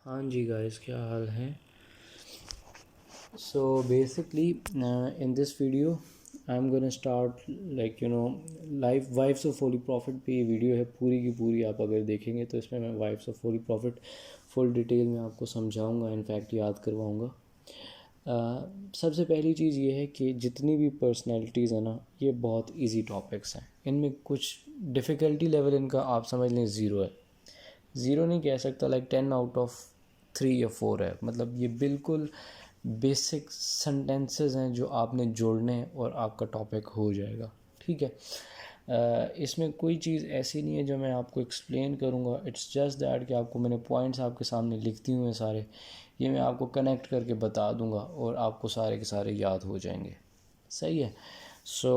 हाँ जी गाइस, क्या हाल है। So basically in this video I am gonna start life wives of holy prophet पे ये वीडियो है पूरी की पूरी। आप अगर देखेंगे तो इसमें मैं wives of holy prophet full detail में आपको समझाऊंगा, इनफैक्ट याद करवाऊंगा। सबसे पहली चीज़ ये है कि जितनी भी पर्सनैलिटीज़ है ना, ये बहुत इजी टॉपिक्स हैं। इनमें कुछ डिफ़िकल्टी लेवल इनका आप समझ लें ज़ीरो है। ज़ीरो नहीं कह सकता, लाइक 10 आउट ऑफ 3 या 4 है। मतलब ये बिल्कुल बेसिक सेंटेंसेस हैं जो आपने जोड़ने हैं और आपका टॉपिक हो जाएगा। ठीक है। इसमें कोई चीज़ ऐसी नहीं है जो मैं आपको एक्सप्लेन करूँगा। इट्स जस्ट दैट कि आपको मैंने पॉइंट्स आपके सामने लिख दिए हुए हैं सारे, ये मैं आपको कनेक्ट करके बता दूँगा और आपको सारे के सारे याद हो जाएंगे। सही है। सो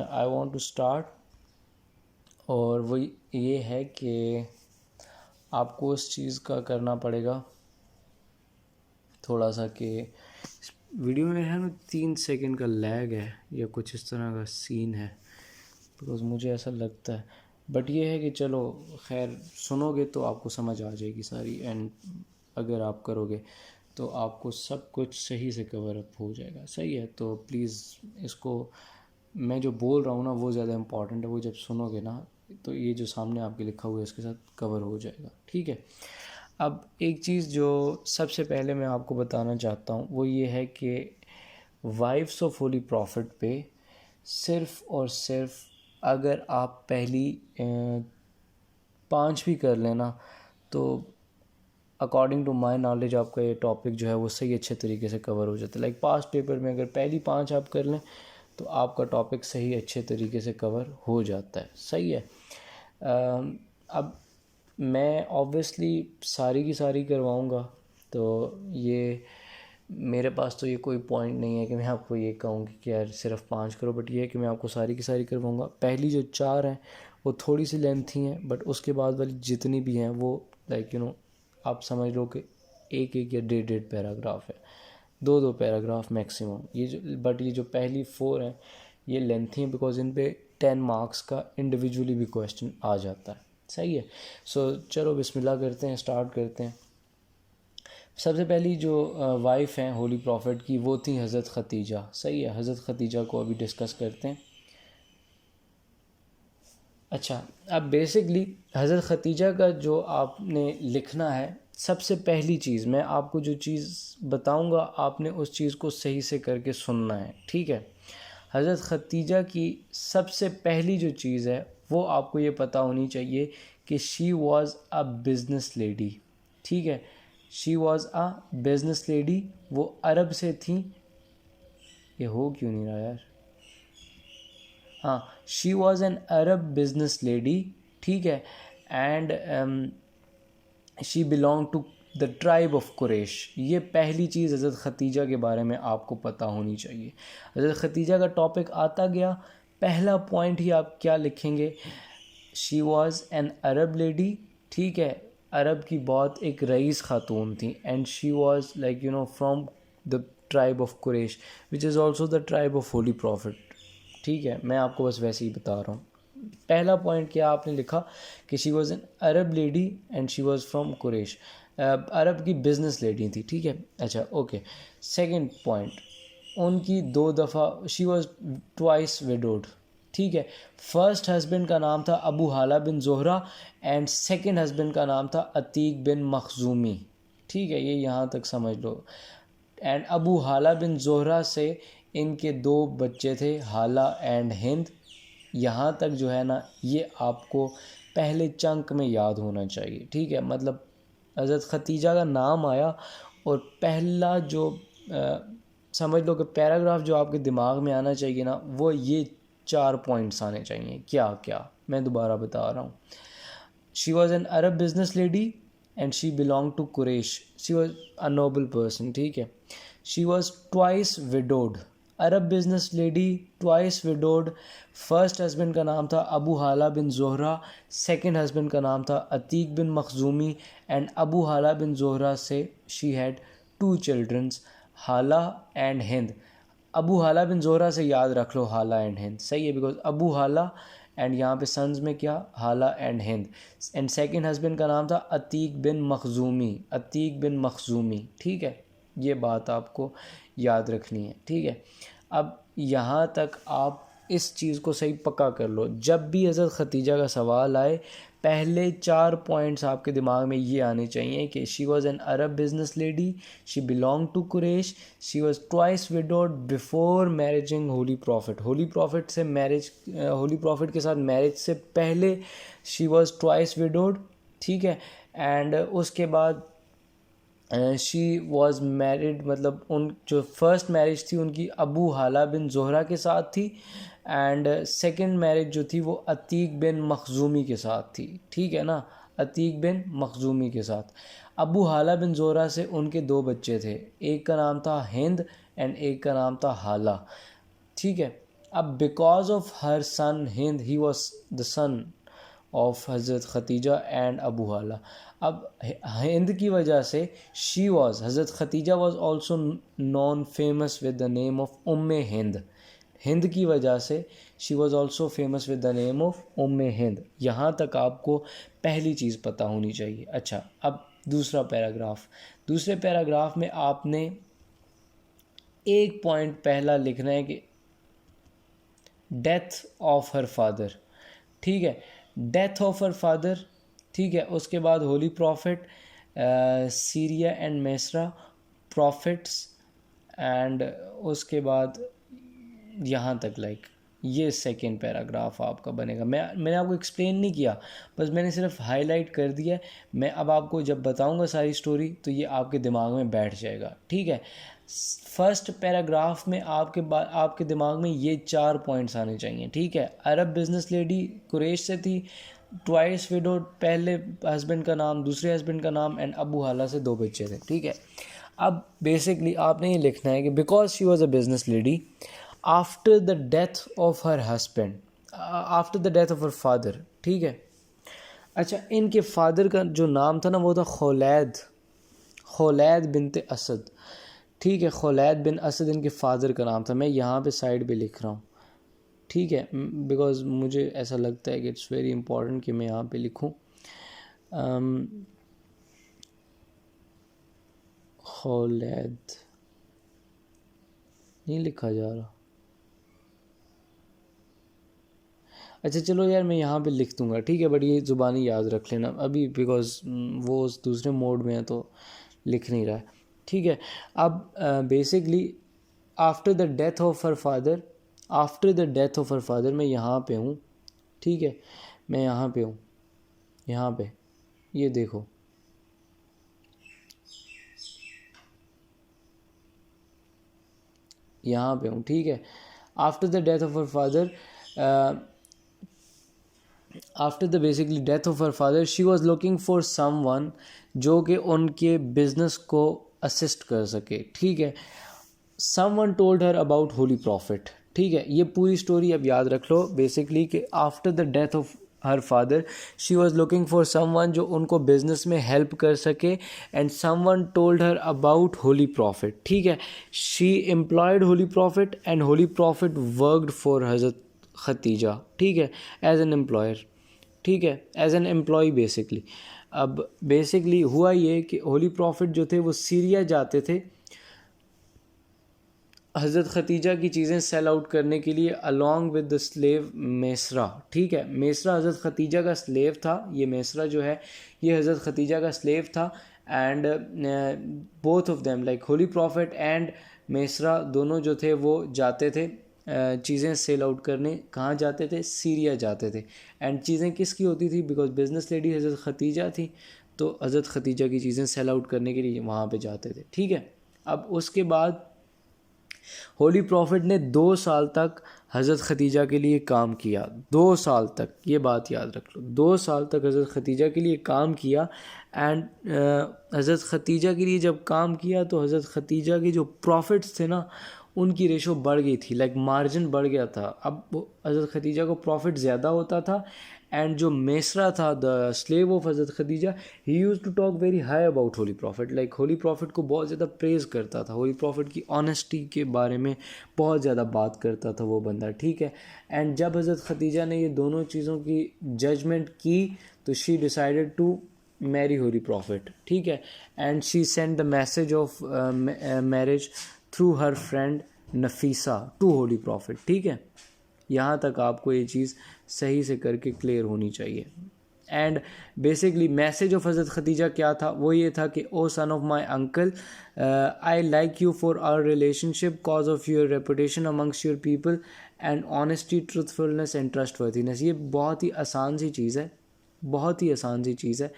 आई वांट टू स्टार्ट। और वो ये है कि आपको उस चीज़ का करना पड़ेगा थोड़ा सा कि वीडियो में है ना 3 सेकंड का लैग है या कुछ इस तरह का सीन है, बिकॉज मुझे ऐसा लगता है। बट ये है कि चलो खैर, सुनोगे तो आपको समझ आ जाएगी सारी, एंड अगर आप करोगे तो आपको सब कुछ सही से कवर अप हो जाएगा। सही है। तो प्लीज़ इसको, मैं जो बोल रहा हूँ ना वो ज़्यादा इम्पॉर्टेंट है। वो जब सुनोगे ना तो ये जो सामने आपके लिखा हुआ है इसके साथ कवर हो जाएगा। ठीक है। अब एक चीज़ जो सबसे पहले मैं आपको बताना चाहता हूँ वो ये है कि वाइफ्स ऑफ होली प्रॉफिट पे सिर्फ़ और सिर्फ अगर आप पहली 5 भी कर लेना तो अकॉर्डिंग टू माई नॉलेज आपका ये टॉपिक जो है वो सही अच्छे तरीके से कवर हो जाता है। लाइक पास्ट पेपर में अगर पहली 5 आप कर लें तो आपका टॉपिक सही अच्छे तरीके से कवर हो जाता है। सही है। अब मैं ऑब्वियसली सारी की सारी करवाऊँगा, तो ये मेरे पास तो ये कोई पॉइंट नहीं है कि मैं आपको ये कहूँ कि यार सिर्फ 5 करो, बट ये है कि मैं आपको सारी की सारी करवाऊँगा। पहली जो 4 हैं वो थोड़ी सी लेंथी हैं, बट उसके बाद वाली जितनी भी हैं वो आप समझ लो कि एक एक या 1.5 पैराग्राफ है, 2 पैराग्राफ मैक्सिमम। ये जो पहली 4 हैं ये लेंथी हैं बिकॉज इन पे 10 मार्क्स का इंडिविजुअली भी क्वेश्चन आ जाता है। सही है। सो चलो बिस्मिल्लाह करते हैं, स्टार्ट करते हैं। सबसे पहली जो वाइफ हैं होली प्रॉफिट की वो थी हज़रत ख़तीजा। सही है। हज़रत ख़तीजा को अभी डिस्कस करते हैं। अच्छा, अब बेसिकली हज़रत ख़तीजा का जो आपने लिखना है, सबसे पहली चीज़ मैं आपको जो चीज़ बताऊंगा आपने उस चीज़ को सही से करके सुनना है। ठीक है। हज़रत ख़तीजा की सबसे पहली जो चीज़ है वो आपको ये पता होनी चाहिए कि she was a business lady. ठीक है। She was a business lady. वो अरब से थी। ये हो क्यों नहीं रहा यार। हाँ, she was an Arab business lady. ठीक है। And she belong to the tribe of Quraysh. ये पहली चीज़ हज़रत ख़तीजा के बारे में आपको पता होनी चाहिए। हज़रत ख़तीजा का टॉपिक आता गया, पहला पॉइंट ही आप क्या लिखेंगे, she was an Arab lady. ठीक है। अरब की बहुत एक रईस खातून थी, and she was from the tribe of Quraysh which is also the tribe of holy prophet. ठीक है। मैं आपको बस वैसे ही बता रहा हूँ। पहला पॉइंट क्या आपने लिखा कि she was an Arab lady and she was from Quraysh. अरब की बिजनेस लेडी थी। ठीक है। अच्छा, ओके। सेकंड पॉइंट, उनकी 2 दफ़ा शी वॉज़ ट्वाइस विडोड। ठीक है। फर्स्ट हस्बैंड का नाम था अबू हाला बिन जोहरा एंड सेकंड हस्बैंड का नाम था अतीक बिन मखजूमी। ठीक है, ये यहाँ तक समझ लो। एंड अबू हाला बिन जोहरा से इनके 2 बच्चे थे, हाला एंड हिंद। यहाँ तक जो है ना ये आपको पहले चंक में याद होना चाहिए। ठीक है। मतलब हज़रत ख़तीजा का नाम आया और पहला जो समझ लो कि पैराग्राफ जो आपके दिमाग में आना चाहिए ना वो ये 4 पॉइंट्स आने चाहिए। क्या क्या मैं दोबारा बता रहा हूँ। She was an Arab business lady and she belong to Quraysh. She was a noble person. ठीक है। She was twice widowed. Arab business lady, twice widowed. First husband का नाम था अबू हाला बिन जोहरा, सेकंड हस्बैंड का नाम था अतीक बिन मखजूमी। एंड अबू हाला बिन जोहरा से शी हैड 2 चिल्ड्रंस, हाला एंड हिंद। अबू हाला बिन जोहरा से याद रख लो हाला एंड हिंद। सही है। बिकॉज अबू हाला एंड यहाँ पे सन्स में क्या, हाला and Hind. And second husband का नाम था अतीक बिन मखजूमी, अतीक बिन मखजूमी, ठीक है। ये बात आपको याद रखनी है, ठीक है। अब यहाँ तक आप इस चीज़ को सही पक्का कर लो, जब भी हज़रत खतीजा का सवाल आए पहले 4 पॉइंट्स आपके दिमाग में ये आने चाहिए कि she was an Arab business lady, she belong to Quraysh, she was twice widowed before marriaging holy prophet, holy prophet से मैरिज, होली प्रॉफिट के साथ मैरिज से पहले शी वॉज़ ट्वाइस विडोड, ठीक है। एंड उसके बाद शी वॉज़ मैरिड, मतलब उन जो फर्स्ट मैरिज थी उनकी अबू हाला बिन ज़ोहरा के साथ थी, एंड सेकंड मैरिज जो थी वो अतीक बिन मखजूमी के साथ थी, ठीक है ना, अतीक बिन मखजूमी के साथ। अबू हाला बिन ज़ोहरा से उनके 2 बच्चे थे, एक का नाम था हिंद एंड एक का नाम था हाला, ठीक है। अब because of her son Hind, he was the son of हज़रत खतीजा एंड अबू हाला। अब हिंद की वजह से शी वॉज, हज़रत Khadija was also known famous with the name of Umme Hind, Hind की वजह से she was also famous with the name of Umme Hind. यहाँ तक आपको पहली चीज़ पता होनी चाहिए। अच्छा, अब दूसरा पैराग्राफ, दूसरे पैराग्राफ में आपने एक पॉइंट पहला लिखना है कि डेथ ऑफ हर फादर, ठीक है, डेथ ऑफ हर फादर, ठीक है। उसके बाद holy prophet, Syria and Maysara profits, and उसके बाद यहाँ तक लाइक ये सेकेंड पैराग्राफ आपका बनेगा। मैंने आपको एक्सप्लेन नहीं किया, बस मैंने सिर्फ हाईलाइट कर दिया। मैं अब आपको जब बताऊंगा सारी स्टोरी तो ये आपके दिमाग में बैठ जाएगा, ठीक है। फर्स्ट पैराग्राफ में आपके दिमाग में ये 4 पॉइंट्स आने चाहिए, ठीक है। अरब बिजनेस लेडी कुरैश से थी, ट्वाइस विडो, पहले हस्बैंड का नाम, दूसरे हस्बैंड का नाम, एंड अबू हाला से 2 बच्चे थे, ठीक है। अब बेसिकली आपने ये लिखना है कि because she was a business lady after the death of her husband, after the death of her father, ठीक है। अच्छा, इनके फादर का जो नाम था ना वो था खौलैद, खौलैद बिनते असद, ठीक है। खौलैद बिन असद इनके फादर का नाम था। मैं यहाँ पे साइड पे लिख रहा हूँ, ठीक है, बिकॉज़ मुझे ऐसा लगता है कि इट्स वेरी इंपॉर्टेंट कि मैं यहाँ पे लिखूँ। खौलैद नहीं लिखा जा रहा, अच्छा चलो यार मैं यहाँ पे लिख दूँगा, ठीक है, बट ये ज़ुबानी याद रख लेना अभी, बिकॉज़ वो उस दूसरे मोड में है तो लिख नहीं रहा है, ठीक है। अब basically after the death of her father, after the death of her father, मैं यहाँ पे हूँ, ठीक है, मैं यहाँ पे हूँ, यहाँ पे ये देखो, यहाँ पे हूँ, ठीक है। After the death of her father, after the basically death of her father she was looking for someone जो कि उनके बिजनेस को असिस्ट कर सके, ठीक है। Someone told her about holy prophet, ठीक है। ये पूरी स्टोरी अब याद रख लो बेसिकली कि after the death of her father she was looking for someone जो उनको बिजनेस में हेल्प कर सके, and someone told her about holy prophet, ठीक है। She employed holy prophet and holy profit worked for हज़रत खतीजा, ठीक है, एज एन एम्प्लॉयर, ठीक है, एज एन एम्प्लॉय बेसिकली। अब बेसिकली हुआ ये कि होली प्रॉफिट जो थे वो सीरिया जाते थे हज़रत खतीजा की चीज़ें सेल आउट करने के लिए अलॉन्ग विद द स्लेव मैसरा, ठीक है। मैसरा हज़रत खतीजा का स्लेव था, ये मैसरा जो है ये हज़रत खतीजा का स्लेव था, and both of them like holy prophet and Maysara दोनों जो थे वो जाते थे चीज़ें सेल आउट करने। कहाँ जाते थे? सीरिया जाते थे। एंड चीज़ें किसकी होती थी? बिकॉज बिजनेस लेडी हज़रत खतीजा थी, तो हज़रत खतीजा की चीज़ें सेल आउट करने के लिए वहाँ पे जाते थे, ठीक है। अब उसके बाद होली प्रॉफिट ने 2 साल तक हज़रत खतीजा के लिए काम किया, 2 साल तक, ये बात याद रख लो, 2 साल तक हज़रत खतीजा के लिए काम किया। एंड हज़रत खतीजा के लिए जब काम किया तो हज़रत खतीजा के जो प्रॉफिट्स थे ना उनकी रेशो बढ़ गई थी, लाइक मार्जिन बढ़ गया था। अब हज़रत खतीजा को प्रॉफिट ज़्यादा होता था एंड जो मेसरा था द स्लेव ऑफ हज़रत Khadija, he used to talk very high about holy prophet, like holy prophet को बहुत ज़्यादा प्रेज़ करता था, होली प्रॉफिट की ऑनेस्टी के बारे में बहुत ज़्यादा बात करता था वो बंदा, ठीक है। एंड जब हज़रत खदीजा ने ये दोनों चीज़ों की जजमेंट की तो she decided to marry holy prophet, ठीक है। And she send the message of marriage through her friend Nafisa to holy prophet, ठीक है। यहाँ तक आपको ये चीज़ सही से करके क्लियर होनी चाहिए। एंड बेसिकली मैसेज ऑफ हज़रत खदीजा क्या था, वो ये था कि oh son of my uncle, I like you for our relationship cause of your reputation amongst your people and honesty, truthfulness and trustworthiness. ये बहुत ही आसान सी चीज़ है, बहुत ही आसान सी चीज़ है,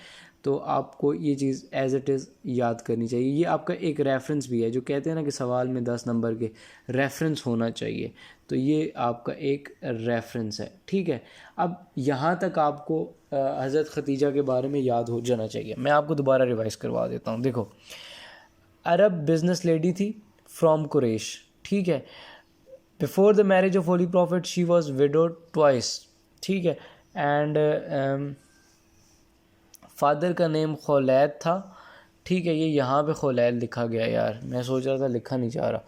तो आपको ये चीज़ एज इट इज़ याद करनी चाहिए। ये आपका एक रेफरेंस भी है, जो कहते हैं ना कि सवाल में 10 नंबर के रेफरेंस होना चाहिए, तो ये आपका एक रेफरेंस है, ठीक है। अब यहाँ तक आपको हज़रत खदीजा के बारे में याद हो जाना चाहिए। मैं आपको दोबारा रिवाइज करवा देता हूँ। देखो, अरब बिजनेस लेडी थी फ्रॉम कुरैश, ठीक है। Before the marriage of holy prophet she was widowed twice, ठीक है। एंड फादर का नेम खौलैद था, ठीक है। ये यहाँ पे खौलैद लिखा गया है यार, मैं सोच रहा था लिखा नहीं जा रहा,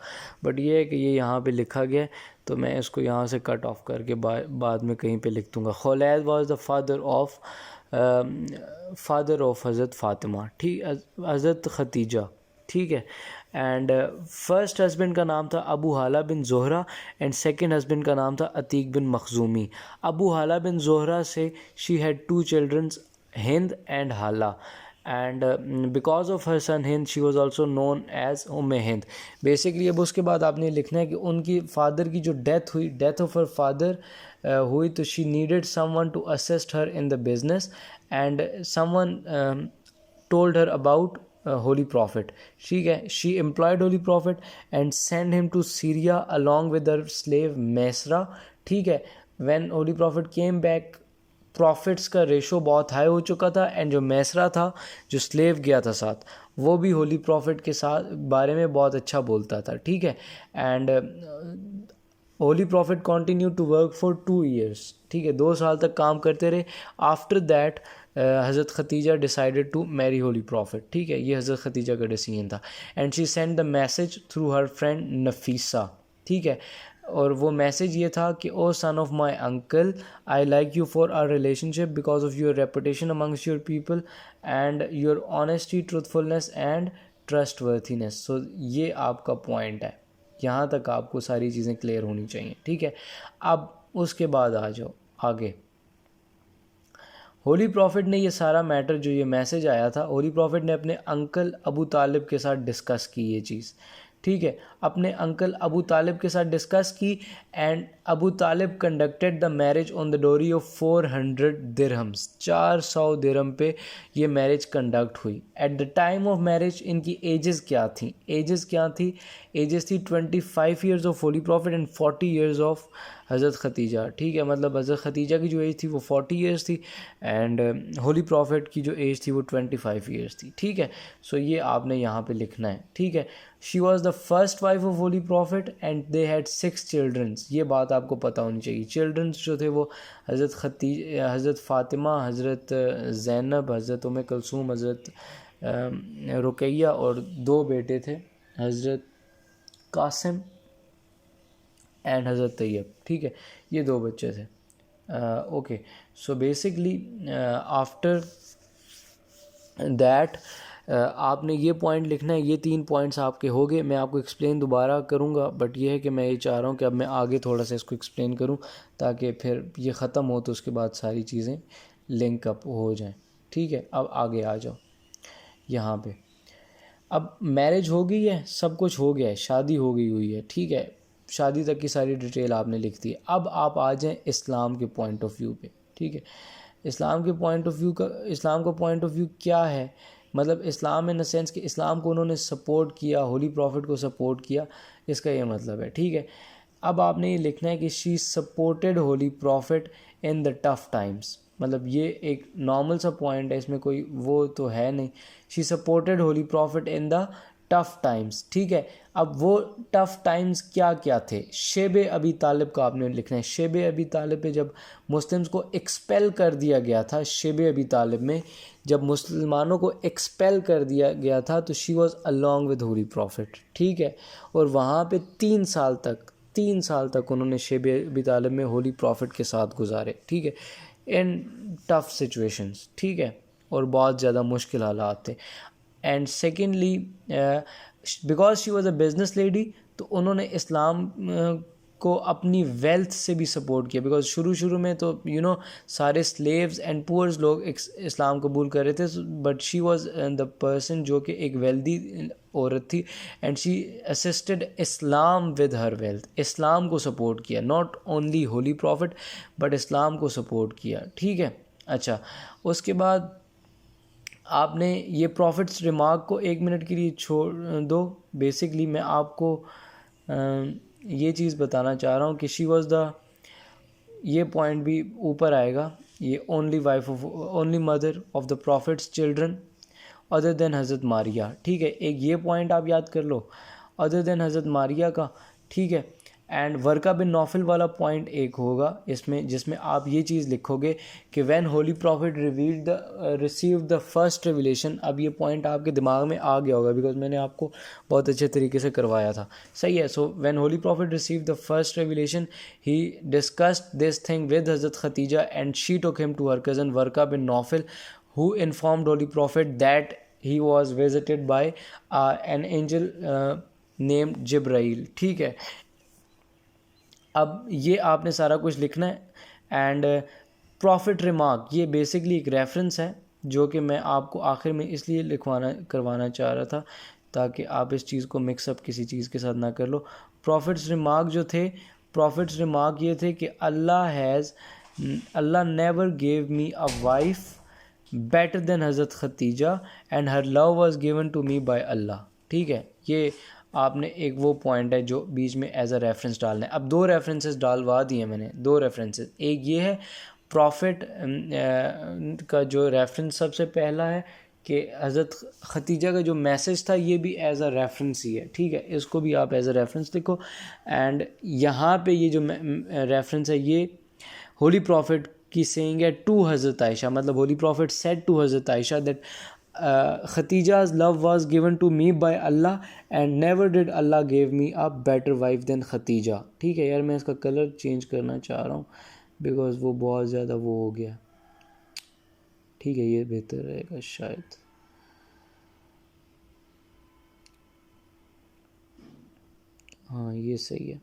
बट ये है कि ये यहाँ पे लिखा गया है, तो मैं इसको यहाँ से कट ऑफ करके बाद में कहीं पे लिख दूँगा। खौलैद वाज द फादर ऑफ हज़रत फ़ातिमा, ठीक, हज़रत खदीजा, ठीक है। एंड फर्स्ट हस्बैंड का नाम था अबू हाला bin Zohra and second husband का नाम था अतीक बिन मखजूमी। अबू हाला बिन ज़ोहरा से she had 2 childrens, Hind and Hala, and because of her son Hind she was also known as Umme Hind. Basically अब उसके बाद आपने लिखना है कि उनकी फादर की जो डेथ हुई, डेथ ऑफ हर फादर हुई, तो she needed someone to assist her in the business and someone told her about holy prophet, ठीक है। She employed holy prophet and send him to Syria along with her slave Maysara, ठीक है। When holy prophet came back, profits का ratio बहुत high हो चुका था and जो मैसरा था, जो स्लेव गया था साथ, वो भी होली प्रॉफिट के साथ बारे में बहुत अच्छा बोलता था, ठीक है। And holy prophet continue to work for 2 years, ठीक है, 2 साल तक काम करते रहे। आफ्टर दैट हज़रत Khadija decided to marry holy prophet, ठीक है। ये हज़रत खदीजा का डिसीजन था। And she send the message through her friend Nafisa, ठीक है। और वो मैसेज ये था कि oh son of my uncle, I like you for our relationship because of your reputation amongst your people and your honesty, truthfulness and trustworthiness. So ये आपका point है, यहाँ तक आपको सारी चीज़ें क्लियर होनी चाहिए, ठीक है। अब उसके बाद आ जाओ आगे। होली प्रॉफिट ने ये सारा मैटर, जो ये मैसेज आया था, होली प्रॉफिट ने अपने अंकल अबू तालिब के साथ डिस्कस की ये चीज़, ठीक है। अपने अंकल अबू तालिब के साथ डिस्कस की and Abu Talib conducted the marriage on the डोरी ऑफ 400 दिरहम्स, 400 दिरहम पे ये मैरिज कंडक्ट हुई। At the time of marriage इनकी एजेस क्या थी? एजेस थी 25 years of holy prophet and 40 years of हज़रत खदीजा, ठीक है। मतलब हज़रत खदीजा की जो एज थी वो 40 ईयर्स थी एंड होली प्रॉफिट की जो एज थी वो 25 ईयर्स थी, ठीक है। सो ये आपने यहाँ पे लिखना है, ठीक है। She was the first wife of holy prophet and they had 6 childrens. ये बात आपको पता होनी चाहिए। चिल्ड्रंस जो थे वो हज़रत फ़ातिमा, हज़रत ज़ैनब, हज़रत उम्मे कुलसूम, हज़रत रुकैया, और 2 बेटे थे, हज़रत कासिम एंड हज़रत तैयब, ठीक है। ये 2 बच्चे थे। Okay, so basically after that आपने ये पॉइंट लिखना है। ये 3 पॉइंट्स आपके हो गए। मैं आपको एक्सप्लेन दोबारा करूँगा, बट ये है कि मैं ये चाह रहा हूँ कि अब मैं आगे थोड़ा सा इसको एक्सप्लेन करूँ ताकि फिर ये ख़त्म हो तो उसके बाद सारी चीज़ें लिंक अप हो जाएं, ठीक है। अब आगे आ जाओ यहाँ पे। अब मैरिज हो गई है, सब कुछ हो गया है, शादी हो गई हुई है, ठीक है। शादी तक की सारी डिटेल आपने लिख दी। अब आप आ जाएं इस्लाम के पॉइंट ऑफ व्यू पे, ठीक है। इस्लाम का पॉइंट ऑफ व्यू क्या है? मतलब इस्लाम इन द सेंस कि इस्लाम को उन्होंने सपोर्ट किया, होली प्रॉफिट को सपोर्ट किया, इसका ये मतलब है, ठीक है। अब आपने ये लिखना है कि she supported holy prophet in the tough times. मतलब ये एक नॉर्मल सा पॉइंट है, इसमें कोई वो तो है नहीं। She supported holy prophet in the tough times, ठीक है। अब वो टफ़ टाइम्स क्या क्या थे? शेब अबी तालिब का आपने लिखना है। शेब अबी तालिब पे जब मुस्लिम्स को एक्सपेल कर दिया गया था, शेब अबी तालिब में जब मुसलमानों को एक्सपेल कर दिया गया था, तो she was along with holy prophet, ठीक है। और वहाँ पे 3 साल तक उन्होंने शेब अबी तालिब में होली प्रॉफिट के साथ गुजारे, ठीक है, इन टफ़ सिचुएशंस, ठीक है, और बहुत ज़्यादा मुश्किल हालात थे। And secondly because she was a business lady, तो उन्होंने इस्लाम को अपनी वेल्थ से भी सपोर्ट किया, बिकॉज शुरू में तो सारे स्लेव्स एंड पुअर्स लोग इस्लाम कबूल कर रहे थे, but she was the person जो कि एक वेल्दी औरत थी, and she assisted Islam with her wealth. Islam को सपोर्ट किया, not only holy prophet but Islam को सपोर्ट किया, ठीक है। अच्छा, उसके बाद आपने ये प्रॉफिट्स रिमार्क को 1 मिनट के लिए छोड़ दो। बेसिकली मैं आपको ये चीज़ बताना चाह रहा हूँ कि शी वॉज द, ये पॉइंट भी ऊपर आएगा, ये only mother of the profits children other than हज़रत मारिया, ठीक है। एक ये पॉइंट आप याद कर लो, अदर देन हज़रत मारिया का, ठीक है। एंड वर्का बिन नौफल वाला पॉइंट एक होगा इसमें, जिसमें आप ये चीज़ लिखोगे कि when holy prophet receive the first revelation. अब ये पॉइंट आपके दिमाग में आ गया होगा, बिकॉज मैंने आपको बहुत अच्छे तरीके से करवाया था, सही है। So when holy prophet receive the first revelation, he discussed this thing with हज़रत Khadija and she took him to her cousin Waraqa bin Naufal, who informed Holy Prophet that he was visited by an angel named Jibrail, ठीक है। अब ये आपने सारा कुछ लिखना है। एंड प्रॉफिट रिमार्क, ये बेसिकली एक रेफरेंस है जो कि मैं आपको आखिर में इसलिए करवाना चाह रहा था ताकि आप इस चीज़ को मिक्सअप किसी चीज़ के साथ ना कर लो। प्रॉफिट्स रिमार्क जो थे, प्रॉफिट्स रिमार्क ये थे कि Allah never gave me a wife better than हज़रत Khadija and her love was given to me by Allah, ठीक है। ये आपने एक वो पॉइंट है जो बीच में एज अ रेफरेंस डालना है। अब 2 रेफरेंसेस डालवा दिए मैंने, 2 रेफरेंसेस। एक ये है प्रॉफिट का जो रेफरेंस सबसे पहला है कि हज़रत खतीजा का जो मैसेज था, ये भी एज अ रेफरेंस ही है, ठीक है। इसको भी आप एज अ रेफरेंस लिखो। एंड यहाँ पे ये जो रेफरेंस है, ये होली प्रॉफिट की सेइंग है टू हज़रत आयशा, मतलब होली प्रॉफिट सेड टू हज़रत Aisha that Khadija's love was given to me by Allah and never did Allah gave me a better wife than Khadija, ठीक है। यार मैं इसका कलर चेंज करना चाह रहा हूँ बिकॉज वो बहुत ज़्यादा वो हो गया, ठीक है। ये बेहतर रहेगा शायद, हाँ ये सही है,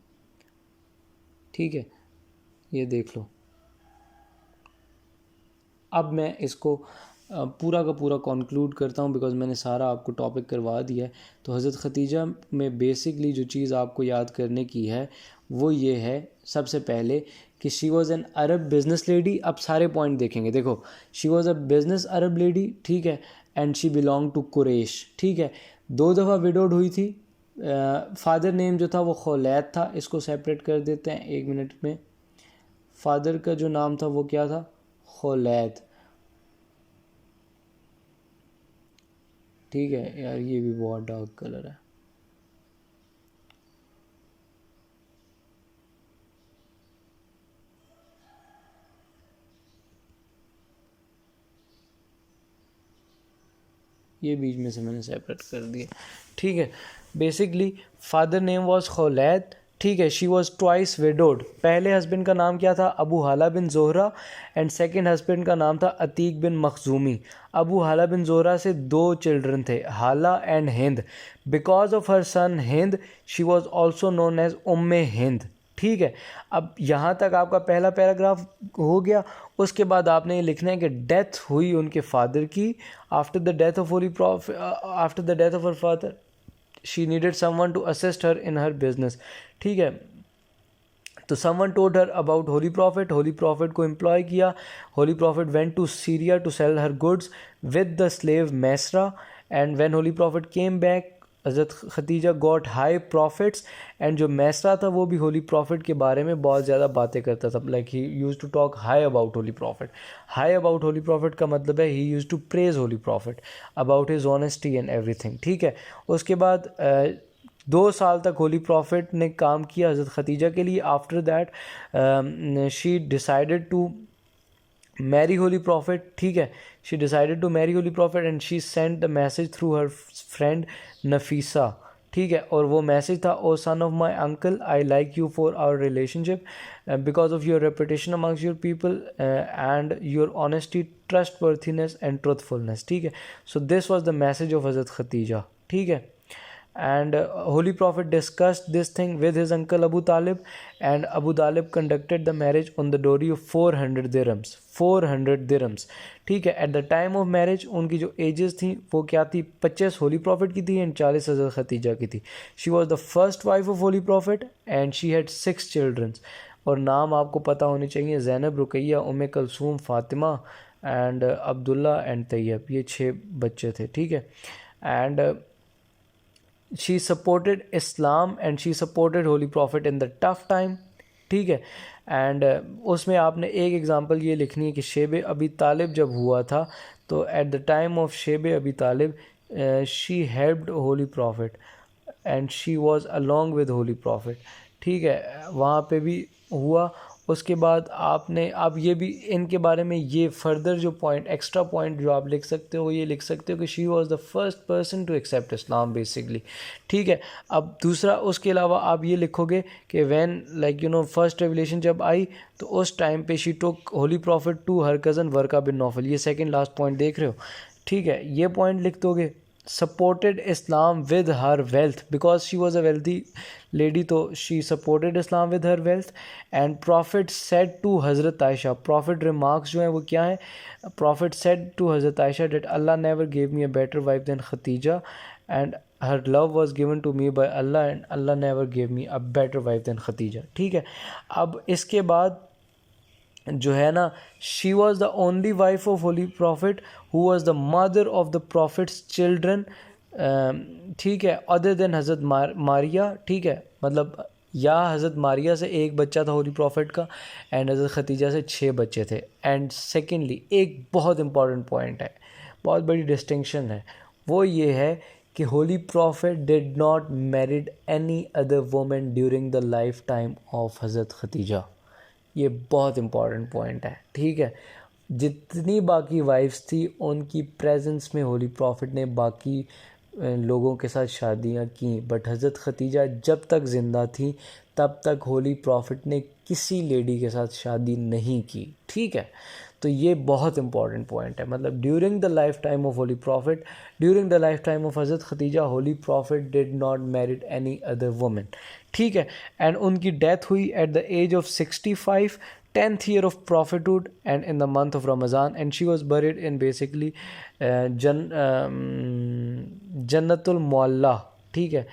ठीक है। ये देख लो। अब मैं इसको पूरा का पूरा कंक्लूड करता हूँ बिकॉज मैंने सारा आपको टॉपिक करवा दिया है। तो हज़रत खतीजा में बेसिकली जो चीज़ आपको याद करने की है वो ये है, सबसे पहले कि she was an Arab business lady. अब सारे पॉइंट देखेंगे, देखो she was a business Arab lady, ठीक है, and she belong to Quraysh, ठीक है। 2 दफ़ा विडोड हुई थी। फादर नेम जो था वो खौलैद था, इसको सेपरेट कर देते हैं 1 मिनट में। फादर का जो नाम था वो क्या था? खौलैद, ठीक है। यार ये भी बहुत डार्क कलर है, ये बीच में से मैंने सेपरेट कर दिया, ठीक है। बेसिकली फादर नेम वाज खौलैद, ठीक है। She was twice widowed. पहले हस्बैंड का नाम क्या था? अबू हाला बिन जोहरा, एंड सेकंड हस्बैंड का नाम था अतीक बिन मखजूमी। अबू हाला बिन जोहरा से 2 चिल्ड्रन थे, Hala and Hind. Because of her son Hind she was also known as Umme Hind, ठीक है। अब यहाँ तक आपका पहला पैराग्राफ हो गया। उसके बाद आपने ये लिखना है कि डेथ हुई उनके फादर की। After the death of holy prophet, after the death of her father she needed someone to assist her in her business, ठीक है। तो someone told her about holy prophet, holy prophet को employ किया। Holy prophet went to Syria to sell her goods with the slave Maysara, and when holy prophet came back हज़रत Khadija got high profits, and जो Maysara था वो भी Holi prophet के बारे में बहुत ज़्यादा बातें करता था, like he used to talk high about holy prophet. High about holy prophet का मतलब है he used to praise holy prophet about his honesty and everything, ठीक है। उसके बाद 2 साल तक होली प्रॉफिट ने काम किया हज़रत खतीजा के लिए। After that she decided to marry holy prophet, ठीक है। She decided to marry holy prophet and she send the message through her friend Nafisa, ठीक है। और वो मैसेज था, ओ son of my uncle, I like you for our relationship because of your reputation amongst your people and your honesty, trustworthiness and truthfulness, ठीक है। So this was the message of हज़रत Khadija, ठीक है। And Holy Prophet discussed this thing with his uncle Abu Talib, and Abu Talib conducted the marriage on the dowry of 400 dirhams, 400 dirhams, ठीक है। At the time of marriage उनकी जो edges थी वो क्या थी, 25 होली प्रॉफिट की थी एंड 40 हज़रत खतीजा की थी। She was the first wife of holy prophet and she had 6 childrens, और नाम आपको पता होने चाहिए, Zainab, Ruqayya, Umm Kulthum, Fatima and Abdullah and Tayyib, ये 6 बच्चे थे, ठीक है। And she supported Islam and she supported Holy Prophet in the tough time, ठीक है। एंड उसमें आपने एक एग्ज़ाम्पल ये लिखनी है कि शेब अबी तालिब जब हुआ था तो at the time of Shib Abi Talib she helped holy prophet and she was along with holy prophet, ठीक है, वहाँ पे भी हुआ। उसके बाद आपने आप ये भी इनके बारे में ये फर्दर जो पॉइंट, एक्स्ट्रा पॉइंट जो आप लिख सकते हो, ये लिख सकते हो कि she was the first person to accept Islam basically, ठीक है। अब दूसरा, उसके अलावा आप ये लिखोगे कि when like you know first revelation जब आई तो उस टाइम पे she took holy prophet to her cousin Waraqa bin Naufal, ये सेकंड लास्ट पॉइंट देख रहे हो, ठीक है। ये पॉइंट लिख दोगे। supported Islam with her wealth because she was a wealthy lady, तो she supported Islam with her wealth, and Prophet said to Hazrat Aisha, Prophet remarks जो हैं वो क्या हैं, Prophet said to Hazrat Aisha that Allah never gave me a better wife than Khadija and her love was given to me by Allah and Allah never gave me a better wife than Khadija, ठीक है। अब इसके बाद जो है ना, she was the only wife of holy profit who was the mother of the profits children, ठीक है, अदर देन हज़रत मारिया, ठीक है। मतलब या हज़रत मारिया से एक बच्चा था होली प्रॉफिट का एंड हज़रत खतीजा से 6 बच्चे थे। एंड सेकेंडली एक बहुत इंपॉर्टेंट पॉइंट है, बहुत बड़ी डिस्टिंक्शन है, वो ये है कि holy prophet did not married any other women during the life time of हज़रत खतीजा। ये बहुत इम्पॉर्टेंट पॉइंट है, ठीक है। जितनी बाकी वाइफ्स थी उनकी प्रेजेंस में होली प्रॉफिट ने बाकी लोगों के साथ शादियां की, बट हज़रत खतीजा जब तक ज़िंदा थी तब तक होली प्रॉफिट ने किसी लेडी के साथ शादी नहीं की, ठीक है। तो ये बहुत इंपॉर्टेंट पॉइंट है, मतलब during the life time of holy prophet, during the life time of हज़रत Khadija holy prophet did not married any other women, ठीक है। एंड उनकी डेथ हुई at the age of 65, 10th year of prophethood and in the month of Ramadan, and she was buried in basically Jannatul Mualla, ठीक है।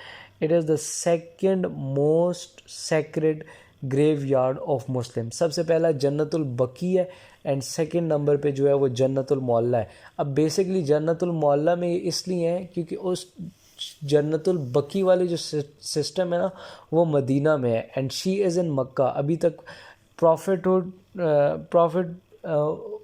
It is the second most sacred graveyard of Muslim, सबसे पहला जन्नतुल बकी है and second number पे जो है वो जन्नतुल मुअल्ला है। अब बेसिकली जन्नतुल मुअल्ला में इसलिए है क्योंकि उस जन्नतुल बकी वाली जो सिस्टम है ना वो मदीना में है एंड शी इज़ इन मक्का। अभी तक प्रॉफिट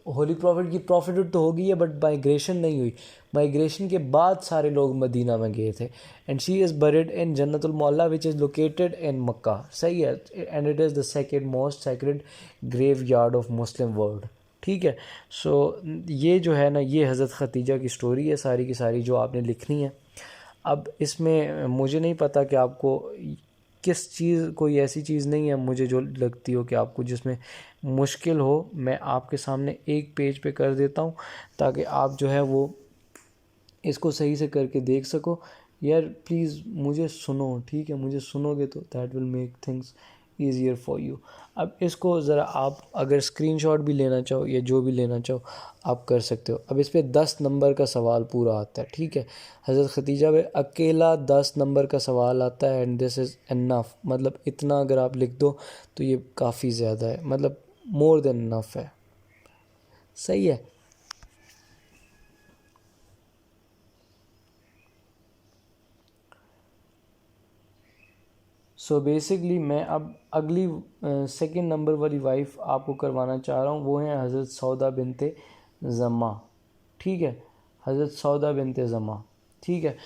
होली प्रॉफिट की प्रॉफिट तो हो गई है बट माइग्रेशन नहीं हुई, माइग्रेशन के बाद सारे लोग मदीना में गए थे and she is buried in Jannatul Mualla which is located in Mecca, सही है। And it is the second most sacred graveyard of Muslim world, ठीक है। सो ये जो है ना ये हज़रत खतीजा की स्टोरी है सारी की सारी जो आपने लिखनी है। अब इसमें मुझे नहीं पता कि आपको किस चीज़, कोई ऐसी चीज़ नहीं है मुझे जो लगती हो कि आपको जिसमें मुश्किल हो, मैं आपके सामने एक पेज पे कर देता हूँ ताकि आप जो है वो इसको सही से करके देख सको। यार प्लीज़ मुझे सुनो, ठीक है, मुझे सुनोगे तो that will make things easier for you. अब इसको ज़रा आप अगर स्क्रीनशॉट भी लेना चाहो या जो भी लेना चाहो आप कर सकते हो। अब इस पर 10 नंबर का सवाल पूरा आता है, ठीक है। हज़रत खतीजा पे अकेला 10 नंबर का सवाल आता है एंड दिस इज़ इनफ, मतलब इतना अगर आप लिख दो तो ये काफ़ी ज़्यादा है, मतलब मोर देन इनफ है, सही है। सो बेसिकली मैं अब अगली सेकंड नंबर वाली वाइफ आपको करवाना चाह रहा हूँ, वो है हज़रत सौदा बिनते ज़मा। ठीक है, हज़रत सौदा बिनते ज़मा। ठीक है,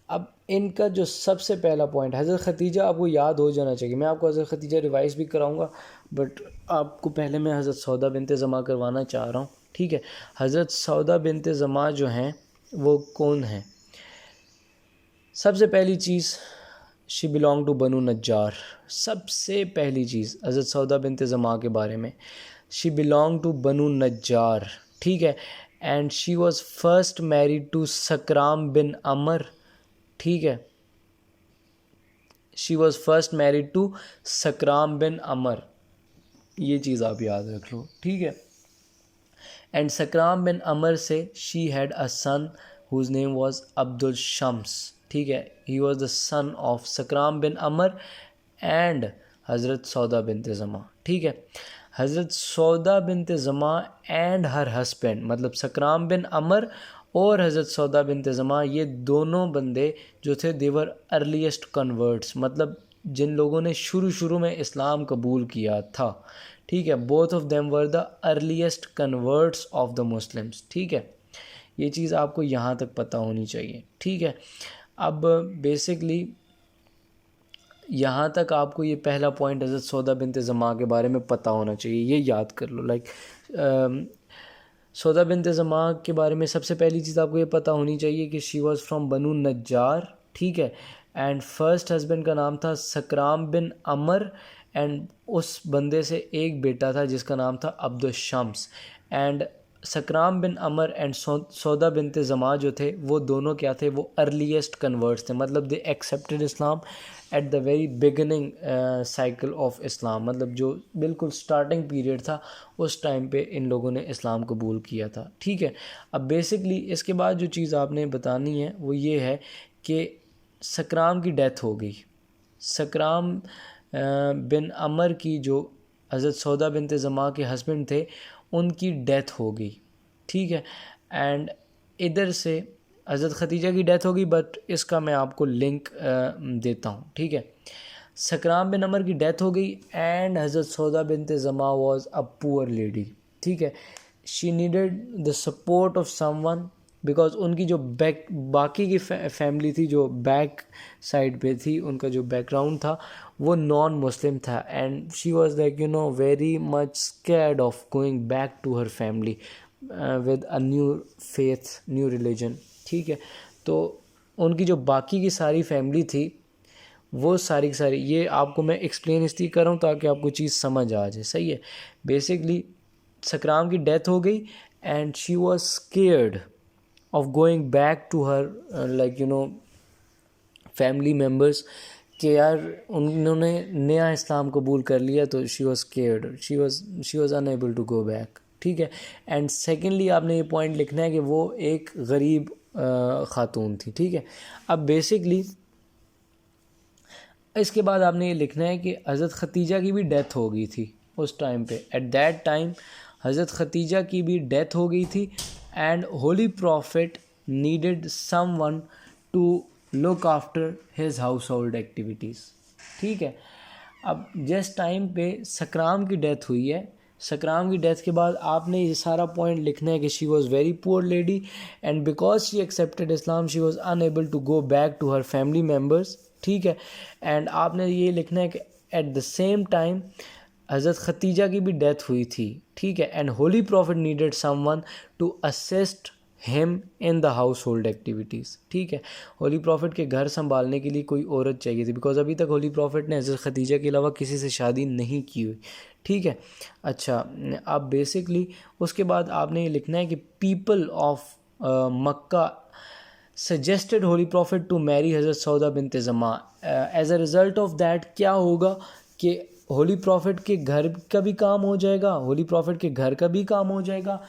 अब इनका जो सबसे पहला पॉइंट, हज़रत ख़तीजा आपको याद हो जाना चाहिए। मैं आपको हज़रत ख़तीजा रिवाइज़ भी कराऊंगा, बट आपको पहले मैं हज़रत सौदा बिनते ज़मा करवाना चाह रहा हूँ। ठीक है, हज़रत सौदा बिनते ज़मा जो हैं वो कौन हैं? सबसे पहली चीज़, she belong to Banu Nijjar. सबसे पहली चीज़ हज़रत सौदा बिनते ज़मा के बारे में, she belong to Banu Najjar. ठीक है, and she was first married to Sakran bin Amr. ठीक है, she was first married to Sakran bin Amr, ये चीज़ आप याद रख लो। ठीक है, एंड सकराम बिन अमर से she had a son whose name was Abdul Shams. ठीक है, he was the son of Sakran bin Amr and हज़रत सौदा बिनते ज़मा। ठीक है, हज़रत Sauda binte Zama and her husband, मतलब Sakran bin अमर और हज़रत सौदा बिनते ज़मा, ये दोनों बंदे जो थे देवर अर्लीस्ट कन्वर्ट्स, मतलब जिन लोगों ने शुरू में इस्लाम कबूल किया था। ठीक है, both of them were the earliest converts of the Muslims. ठीक है, ये चीज़ आपको यहाँ तक पता होनी चाहिए। ठीक है, अब बेसिकली यहाँ तक आपको ये पहला पॉइंट हज़रत सौदा बिनते ज़मा के बारे में पता होना चाहिए, ये याद कर लो। सौदा बिनते ज़मा के बारे में सबसे पहली चीज़ आपको ये पता होनी चाहिए कि she was from Banu Najjar. ठीक है, एंड फर्स्ट हस्बैंड का नाम था सकराम बिन अमर, एंड उस बंदे से एक बेटा था जिसका नाम था Abdul Shams. And Sakran bin Amr and Sauda binte Zama जो थे वो दोनों क्या थे, वो अर्लीस्ट कन्वर्ट्स थे, मतलब they accepted Islam at the very beginning cycle of Islam, मतलब जो बिल्कुल स्टार्टिंग पीरियड था उस टाइम पे इन लोगों ने इस्लाम कबूल किया था। ठीक है, अब बेसिकली इसके बाद जो चीज़ आपने बतानी है वो ये है कि सकराम की डेथ हो गई। सकराम बिन अमर की जो हज़रत सौदा बिनते ज़मा के हस्बैंड थे उनकी डेथ हो गई। ठीक है, एंड इधर से हज़रत ख़तीजा की डेथ हो गई, बट इसका मैं आपको लिंक देता हूँ। ठीक है, सकराम बिन अमर की डेथ हो गई एंड हज़रत Sauda binte Zama was a poor lady. ठीक है, she needed the support of someone, because उनकी जो बाकी की फैमिली थी जो बैक साइड पे थी, उनका जो बैकग्राउंड था वो नॉन मुस्लिम था, and she was like very much scared of going back to her family with a new faith, new religion. ठीक है, तो उनकी जो बाकी की सारी फैमिली थी वो सारी की सारी, ये आपको मैं एक्सप्लेन इसलिए कर रहा हूँ ताकि आपको चीज़ समझ आ जाए। सही है, बेसिकली सकराम की डेथ हो गई and she was scared of going back to her family members, कि यार उन्होंने नया इस्लाम कबूल कर लिया, तो she was scared, she was unable to go back. ठीक है, एंड सेकेंडली आपने ये पॉइंट लिखना है कि वो एक गरीब ख़ातून थी। ठीक है, अब बेसिकली इसके बाद आपने ये लिखना है कि हज़रत ख़तीजा की भी डेथ हो गई थी उस टाइम पे, एट दैट टाइम हज़रत ख़तीजा की भी डेथ हो गई थी and holy prophet needed someone to look after his household activities. ठीक है, अब जिस टाइम पे सकराम की डेथ हुई है, सकराम की डेथ के बाद आपने ये सारा पॉइंट लिखना है कि she was very poor lady and because she accepted Islam she was unable to go back to her family members. ठीक है, एंड आपने ये लिखना है कि एट द सेम टाइम हज़रत ख़तीजा की भी डेथ हुई थी। ठीक है, and holy prophet needed someone to assist him in the household activities. ठीक है, होली प्रॉफिट के घर संभालने के लिए कोई औरत चाहिए थी, बिकॉज अभी तक होली प्रॉफिट ने हज़रत ख़तीजा के अलावा किसी से शादी नहीं की हुई। ठीक है, अच्छा, अब बेसिकली उसके बाद आपने ये लिखना है कि people of Mecca suggested holy prophet to marry हज़रत Sauda binte Zama. As a result of that क्या होगा कि होली प्रॉफिट के घर का भी काम हो जाएगा, होली प्रॉफिट के घर का भी काम हो जाएगा,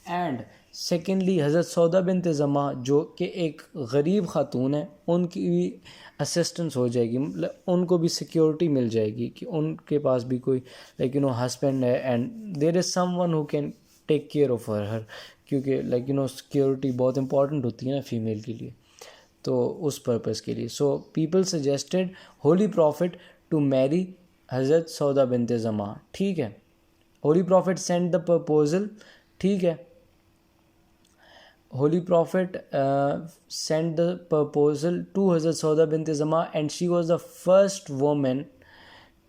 एंड सेकेंडली हज़रत सौदा बिनते ज़मा जो कि एक गरीब ख़ातून है उनकी भी असिस्टेंस हो जाएगी, मतलब उनको भी सिक्योरिटी मिल जाएगी कि उनके पास भी कोई हस्बैंड है and there is someone who can take care of her, क्योंकि सिक्योरिटी बहुत इंपॉर्टेंट होती है ना फीमेल के लिए, तो उस पर्पज़ के लिए। So people suggested holy prophet to marry हज़रत सौदा बिनत ज़मा, ठीक है। Holy prophet send the proposal, ठीक है। Holy prophet send the proposal to हज़रत Sauda bint Zama and she was the first women,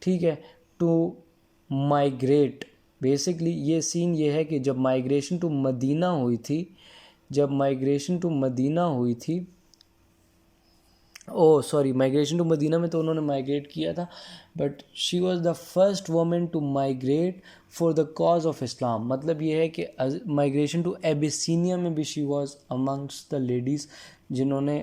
ठीक है, टू माइग्रेट। बेसिकली ये scene ये है कि जब माइग्रेशन टू मदीना हुई थी, माइग्रेशन टू मदीना में तो उन्होंने माइग्रेट किया था, but she was the first women to migrate for the cause of Islam. मतलब ये है कि माइग्रेशन टू एबिसीनिया में भी she was amongst the ladies जिन्होंने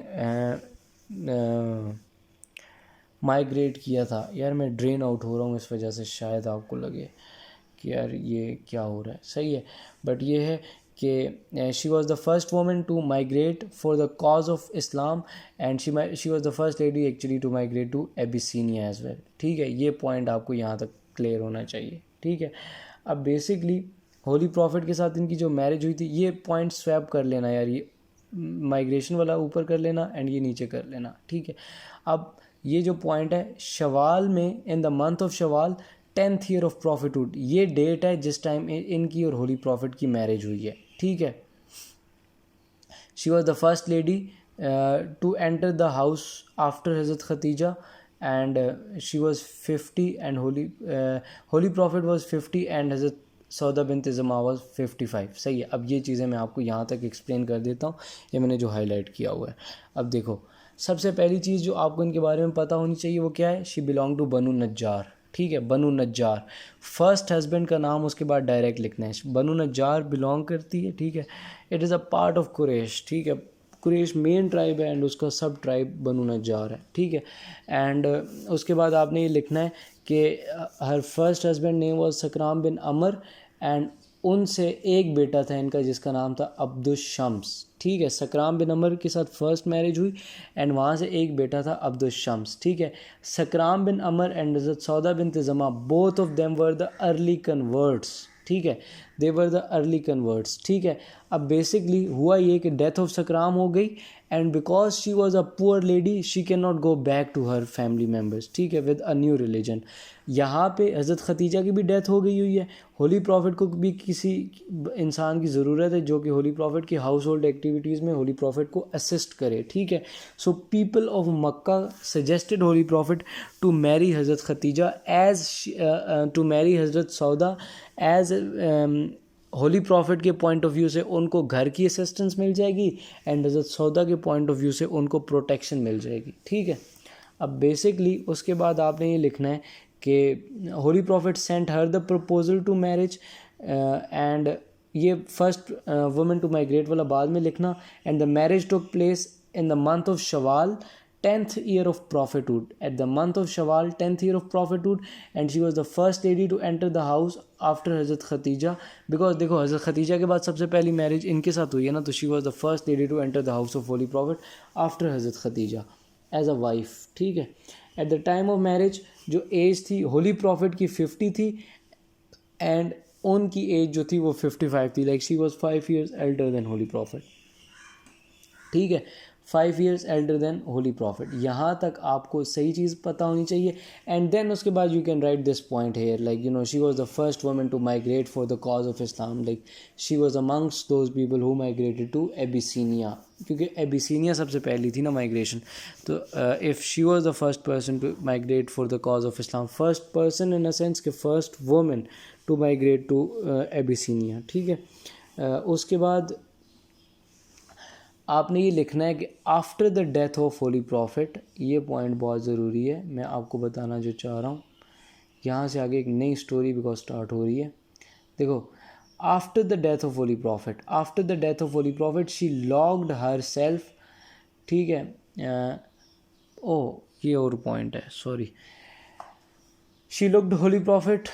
माइग्रेट किया था। यार मैं ड्रेन आउट हो रहा हूँ, इस वजह से शायद आपको लगे कि यार ये क्या हो रहा है, सही है। बट ये है कि she was the first women to migrate for the cause of Islam and she was the first lady actually to migrate to Abyssinia as well, ठीक है। ये पॉइंट आपको यहाँ तक क्लियर होना चाहिए, ठीक है। अब बेसिकली होली प्रॉफिट के साथ इनकी जो मैरिज हुई थी, ये पॉइंट स्वैप कर लेना यार, ये माइग्रेशन वाला ऊपर कर लेना एंड ये नीचे कर लेना, ठीक है। अब ये जो पॉइंट है, शवाल में इन the month of Shawwal 10th year of prophethood, ये डेट है जिस टाइम इनकी और होली प्रॉफिट की मैरिज हुई है, ठीक है। She was the first lady to enter the house after हज़रत Khadija and she was 50 and holy prophet was 50 and हज़रत सौदा बिनत ज़मा वॉज 55, सही है। अब ये चीज़ें मैं आपको यहाँ तक एक्सप्लेन कर देता हूँ, ये मैंने जो हाईलाइट किया हुआ है। अब देखो, सबसे पहली चीज़ जो आपको इनके बारे में पता होनी चाहिए वो क्या है, she belong to Banu Najjar, ठीक है। बनु नज्जार फर्स्ट हस्बैंड का नाम उसके बाद डायरेक्ट लिखना है, बनु नज्जार बिलोंग करती है, ठीक है। It is a part of Quraysh, ठीक है। कुरैश मेन ट्राइब है एंड उसका सब ट्राइब बनु नज्जार है, ठीक है। एंड उसके बाद आपने ये लिखना है कि her first husband name was Sakran bin Amr and उनसे एक बेटा था इनका जिसका नाम था अब्दुल शम्स, ठीक है। सकराम बिन अमर के साथ फर्स्ट मैरिज हुई एंड वहाँ से एक बेटा था अब्दुल शम्स, ठीक है। सकराम बिन अमर एंड हज़रत Sauda bint Zama both of them were the early converts, ठीक है। They were the early converts, ठीक है। अब बेसिकली हुआ ये कि डेथ ऑफ सकराम हो गई and because she was a poor lady she can not go back to her family members, ठीक है, विद अ न्यू रिलीजन। यहाँ पे हज़रत खतीजा की भी डेथ हो गई हुई है। होली प्रॉफिट को भी किसी इंसान की ज़रूरत है जो कि होली प्रॉफिट की हाउस होल्ड एक्टिविटीज़ में होली प्रॉफिट को असिस्ट करे, ठीक है। So people of Mecca suggested holy prophet to marry Hazrat Khadija as to marry हज़रत सौदा एज होली प्रॉफिट के पॉइंट ऑफ व्यू से उनको घर की असिस्टेंस मिल जाएगी एंड हज़रत सौदा के पॉइंट ऑफ व्यू से उनको प्रोटेक्शन मिल जाएगी, ठीक है। अब बेसिकली उसके बाद आपने ये लिखना है कि holy prophet sent her the proposal to marriage and ये फर्स्ट वुमेन टू माइग्रेट वाला बाद में लिखना and the marriage took place in the month of Shawwal 10th year of prophethood, at the month of Shawwal 10th year of prophethood and she was the first lady to enter the house after Hazrat Khatija because देखो हज़रत Khadija के बाद सबसे पहली marriage इनके साथ हुई है ना, तो she was the first lady to enter the house of Holy Prophet after हज़रत खतीजा as a wife, ठीक है। at the time of marriage जो एज थी होली प्रॉफिट की 50 थी एंड उनकी एज जो थी वो 55 थी, like she was 5 years elder than Holi prophet, ठीक है। 5 years elder than holy prophet, यहाँ तक आपको सही चीज़ पता होनी चाहिए। एंड देन उसके बाद you can write this point here like you know she was the first woman to migrate for the cause of Islam, like she was amongs those people who migrated to Abyssinia, क्योंकि Abyssinia सबसे पहली थी ना migration. तो if she was the first person to migrate for the cause of Islam, first person in a sense के first woman to migrate to Abyssinia, ठीक है। उसके बाद आपने ये लिखना है कि after the death of holy profit, ये पॉइंट बहुत ज़रूरी है, मैं आपको बताना जो चाह रहा हूँ। यहाँ से आगे एक नई स्टोरी बिकॉज स्टार्ट हो रही है। देखो, after the death of holy prophet, after the death of holy prophet she logged herself, ठीक है। ओ ये और पॉइंट है, sorry. She looked holy prophet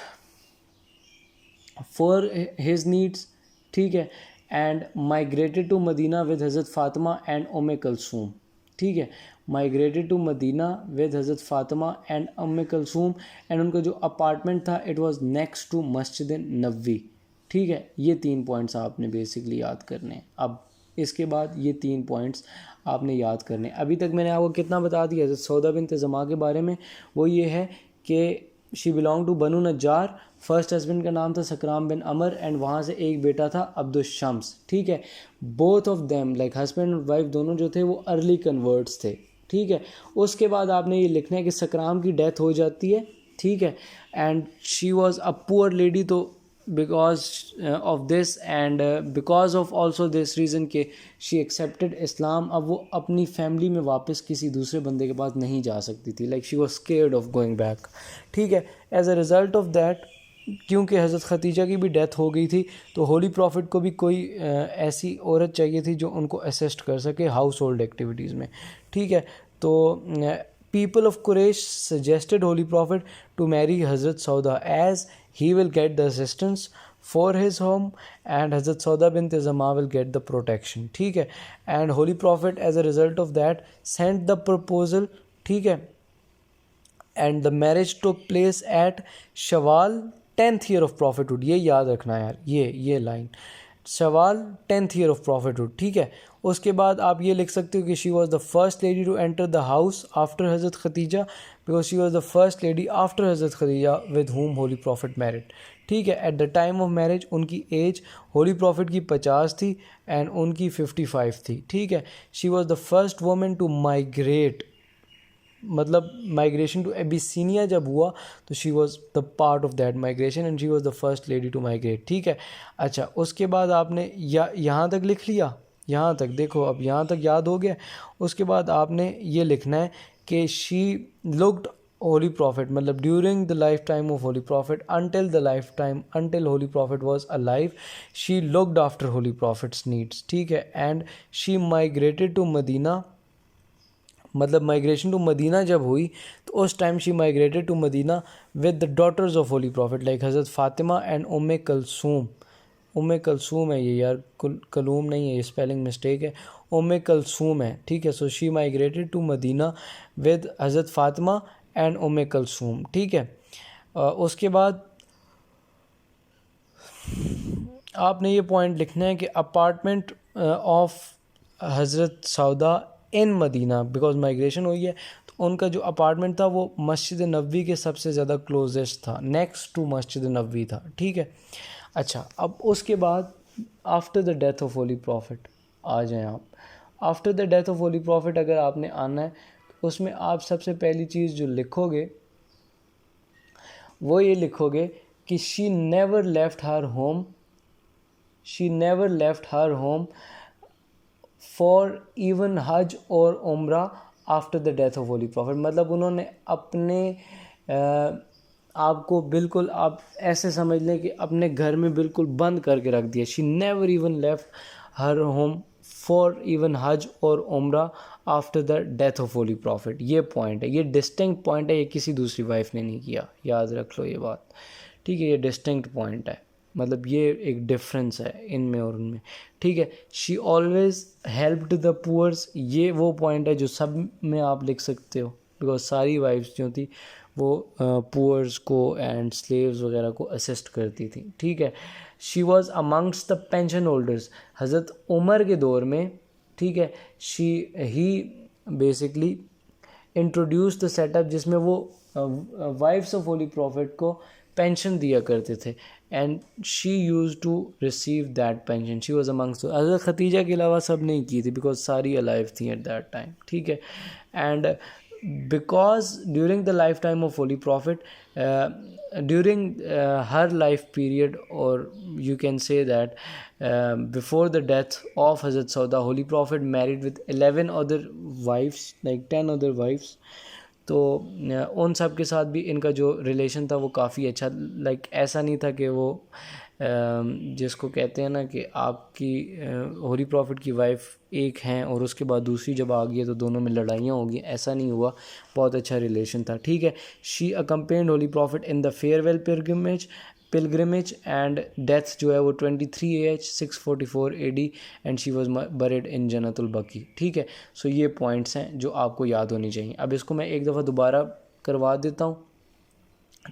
for his needs, ठीक है, and migrated to Medina with Hazrat Fatima and उम्मे कलसूम, ठीक है। Migrated to Medina with Hazrat Fatima and Umme Kulsoom and उनका जो अपार्टमेंट था it was next to Masjid Nabawi, ठीक है। ये 3 पॉइंट्स आपने बेसिकली याद करने हैं। अब इसके बाद ये 3 पॉइंट्स आपने याद करने। अभी तक मैंने आपको कितना बता दिया हज़रत सौदा बिनत ज़मा के बारे में, वो ये है कि she belong to Banu Najjar, first husband का नाम था सकराम बिन अमर एंड वहाँ से एक बेटा था अब्दुल शम्स, ठीक है। Both of them like husband और वाइफ दोनों जो थे वो अर्ली कन्वर्ट्स थे, ठीक है। उसके बाद आपने ये लिखना है कि सकराम की डेथ हो जाती है, ठीक है, and she was a poor lady, तो because of this and because of also this reason के शी एक्सेप्टेड इस्लाम। अब वो अपनी फैमिली में वापस किसी दूसरे बंदे के पास नहीं जा सकती थी, like she was scared of going back, ठीक है। As a result of that, क्योंकि हज़रत खतीजा की भी डेथ हो गई थी, तो होली प्रॉफिट को भी कोई ऐसी औरत चाहिए थी जो उनको असिस्ट कर सके हाउस होल्ड एक्टिविटीज़ में, ठीक है। तो people of Quraysh suggested Holy Prophet to marry Hazrat Sauda as he will get the assistance for his home and Hazrat Sauda bint Zama will get the protection, ठीक है। and Holy Prophet as a result of that sent the proposal, ठीक है, and the marriage took place at Shawwal 10th year of prophethood। ये याद रखना यार, ये line Shawwal 10th year of prophethood, ठीक है। उसके बाद आप ये लिख सकते हो कि she was the first lady to enter the house after हज़रत Khadija, because she was the first lady after हज़रत Khadija with whom holy prophet married, ठीक है। At the time of marriage उनकी एज होली प्रॉफिट की 50 थी and उनकी 55 थी, ठीक है। She was the first women to migrate, मतलब माइग्रेशन टू एबिसीनिया जब हुआ तो she was the part of that migration and she was the first lady to migrate, ठीक है। अच्छा, उसके बाद आपने यहाँ तक लिख लिया, यहाँ तक देखो, अब यहाँ तक याद हो गया। उसके बाद आपने ये लिखना है कि शी लुक्ड होली प्रॉफिट, मतलब during the life time of holy prophet until holy prophet was alive she looked after holy prophet's needs, ठीक है। And she migrated to Medina, मतलब माइग्रेशन टू मदीना जब हुई तो उस time she migrated to Medina with the daughters of holy prophet like Hazrat Fatima and उम्मे कलसूम है ये यार, कलूम नहीं है, ये स्पेलिंग मिस्टेक है, उम्मे कलसूम है, ठीक है। So she migrated to Medina with Hazrat Fatima and उम्मे कलसूम, ठीक है। उसके बाद आपने ये पॉइंट लिखना है कि अपार्टमेंट ऑफ हज़रत सौदा इन मदीना, बिकॉज माइग्रेशन हुई है तो उनका जो अपार्टमेंट था वो मस्जिद नबवी के सबसे ज़्यादा क्लोजेस्ट था, नेक्स्ट टू मस्जिद नबवी था, ठीक है। अच्छा, अब उसके बाद after the death of holy prophet आ जाएं आप। After the death of holy prophet अगर आपने आना है तो उसमें आप सबसे पहली चीज़ जो लिखोगे वो ये लिखोगे कि she never left her home for even हज और उम्रा after the death of holy prophet, मतलब उन्होंने अपने आपको बिल्कुल, आप ऐसे समझ लें कि अपने घर में बिल्कुल बंद करके रख दिया। She never even left her home for even हज और उम्रा after the death of holy profit. ये पॉइंट है, ये डिस्टिंक्ट पॉइंट है, ये किसी दूसरी वाइफ ने नहीं किया, याद रख लो ये बात, ठीक है। ये डिस्टिंक्ट पॉइंट है, मतलब ये एक डिफरेंस है इनमें और उनमें, ठीक है। She always helped the poors, ये वो पॉइंट है जो सब में आप लिख सकते हो, बिकॉज सारी वाइफ्स जो थी वो पुअर्स को एंड स्लेव्स वगैरह को असिस्ट करती थी, ठीक है। She was amongst the pension holders, Hazrat Umar के दौर में, ठीक है, he basically introduce the setup जिसमें वो वाइफ्स ऑफ होली प्रॉफिट को पेंशन दिया करते थे and she use to receive that pension. She was amongst, Hazrat Khadija के अलावा सब नहीं की थी बिकॉज सारी अलाइव थी एट दैट टाइम, ठीक है। And because during the lifetime of Holy Prophet, during her life period, or you can say that before the death of Hazrat Sauda, Holy Prophet married with 11 other wives, like 10 other wives। तो उन सब के साथ भी इनका जो relation था वो काफ़ी अच्छा, लाइक ऐसा नहीं था कि वो जिसको कहते हैं ना कि आपकी होली प्रॉफिट की वाइफ एक हैं और उसके बाद दूसरी जब आ गई है तो दोनों में लड़ाइयाँ होगी, ऐसा नहीं हुआ, बहुत अच्छा रिलेशन था, ठीक है। She accompanied holy prophet in the farewell pilgrimage and death जो है वो 23 AH 644 AD and she was buried in Jannatul Baqi, ठीक है। सो ये पॉइंट्स हैं जो आपको याद होनी चाहिए। अब इसको मैं एक दफ़ा दोबारा करवा देता हूँ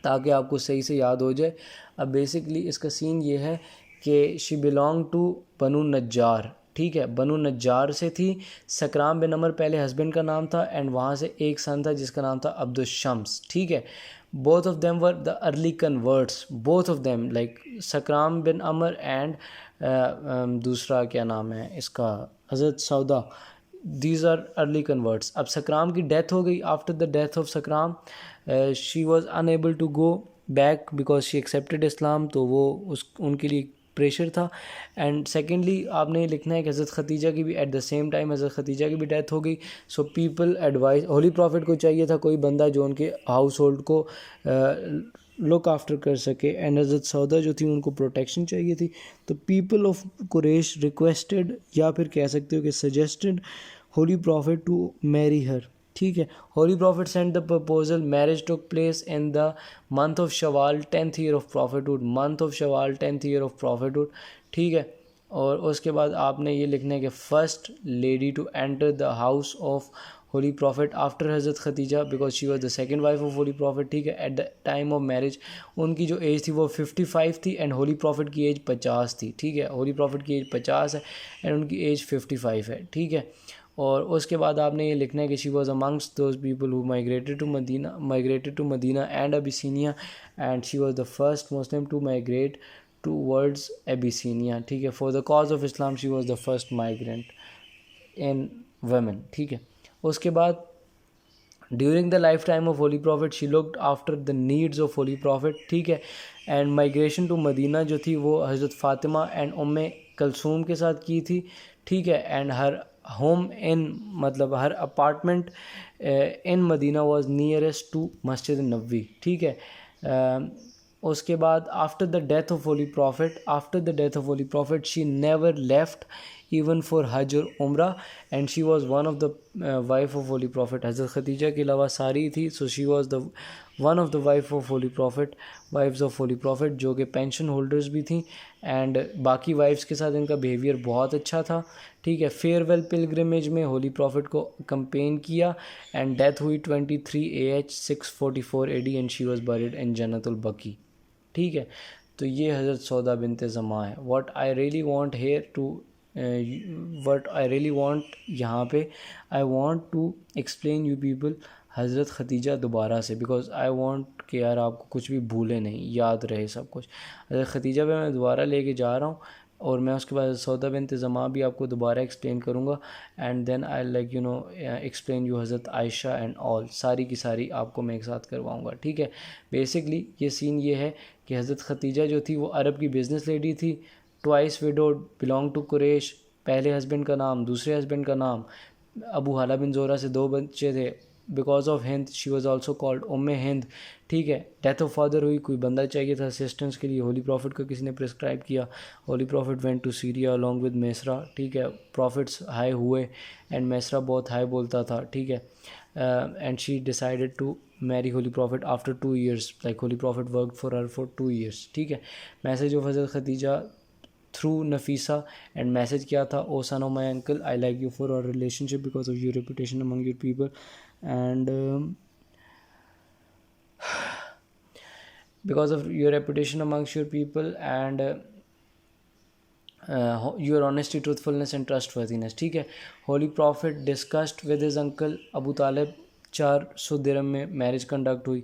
ताकि आपको सही से याद हो जाए। अब बेसिकली इसका सीन ये है कि she belong to Banu Najjar, ठीक है, बनु नज्जार से थी। सकराम बिन अमर पहले हस्बैंड का नाम था एंड वहाँ से एक सन था जिसका नाम था अब्दुल शम्स, ठीक है। both of them were the early converts, both of them, like Sakran bin Amr and दूसरा क्या नाम है इसका, हज़रत सौदा, दीज आर अर्ली कन्वर्ट्स. अब सकराम की डेथ हो गई. After the death of Sakran she was unable to go back because she accepted Islam, तो वो उनके लिए प्रेशर था. एंड सेकेंडली आपने ये लिखना है कि हज़रत खतीजा की भी एट द सेम टाइम हज़रत खतीजा की भी डेथ हो गई. So people advice, Holi prophet को चाहिए था कोई बंदा जो उनके हाउस होल्ड को लुक आफ्टर कर सके, एंड हज़रत सौदा जो थी उनको प्रोटेक्शन चाहिए थी. तो पीपल ऑफ कुरैश रिक्वेस्टेड, या फिर कह सकते हो कि suggested holy prophet to marry her. ठीक है, holy prophet send the proposal. Marriage took place in the month of Shawwal 10th year of prophethood. Month of Shawwal 10th year of prophethood. ठीक है, और उसके बाद आपने ये लिखना है कि first lady to enter the house of holy prophet after हज़रत Khadija because she was the second wife of holy prophet. ठीक है, at the time of marriage उनकी जो एज थी वो 55 थी एंड होली प्रॉफिट की एज 50 थी. ठीक है, होली प्रॉफिट की एज 50 है एंड उनकी एज 55 है. ठीक है, और उसके बाद आपने ये लिखना है कि she was amongst those people who migrated to Medina and Abyssinia, and she was the first Muslim to migrate towards Abyssinia. ठीक है, for the cause of Islam she was the first migrant in women. ठीक है, उसके बाद during the life time of holy prophet she looked after the needs of holy prophet. ठीक है, and migration to Medina जो थी वो हज़रत फ़ातिमा एंड उम्मे कलसूम के साथ की थी. ठीक है, एंड हर होम इन, मतलब her apartment in Medina was nearest to Masjid Nabawi. ठीक है, उसके बाद after the death of holy prophet she never left even for hajj और उम्रा, and she was one of the wife of holy prophet. Hazrat Khadija के अलावा सारी थी, so she was the one of the wives of holy prophet जो कि pension holders भी थी, एंड बाकी वाइफ्स के साथ इनका बिहेवियर बहुत अच्छा था. ठीक है, फेयरवेल पिलग्रिमेज में होली प्रॉफिट को कंपेन किया एंड डेथ हुई 23 AH 644 AD and she was buried in Jannatul Baqi. ठीक है, तो ये हज़रत सौदा बिनते ज़मा है. व्हाट आई रियली वांट यहाँ पे, I want to explain you people Hazrat Khadija दोबारा से, बिकॉज आई वांट कि यार आपको कुछ भी भूले नहीं, याद रहे सब कुछ. हज़रत खतीजा पे मैं दोबारा लेके जा रहा हूँ और मैं उसके बाद सौदा बिनते ज़मा भी आपको दोबारा एक्सप्लेन करूँगा, and then I like explain you Hazrat Aisha and all, सारी की सारी आपको मैं एक साथ करवाऊँगा. ठीक है, बेसिकली ये सीन ये है कि हज़रत खतीजा जो थी वो अरब की बिज़नेस लेडी थी, twice widowed, belong to Quraysh, पहले हस्बैंड का नाम, दूसरे हस्बैंड का नाम, अबू हाला बिन ज़ोरा से 2 बच्चे थे. Because of Hind she was also called Umme Hind. ठीक है, डेथ ऑफ फादर हुई, कोई बंदा चाहिए था असिस्टेंस के लिए, होली प्रॉफिट को किसी ने प्रिस्क्राइब किया. Holy prophet went to Syria along with Maisara. ठीक है, प्रॉफिट्स हाई हुए एंड मैसरा बहुत हाई बोलता था. ठीक है, and she decided to marry holy prophet after 2 years, like holy prophet work for her for 2 years. ठीक है, मैसेज ऑफ हज़रत Khadija through Nafisa, and message क्या था, ओ son of my uncle, I like you for our relationship because of your reputation among your people, and because of your reputation amongst your people and your honesty, truthfulness and trustworthiness. ठीक है, holy prophet discussed with his uncle Abu Talib. 400 dirham में marriage conduct हुई.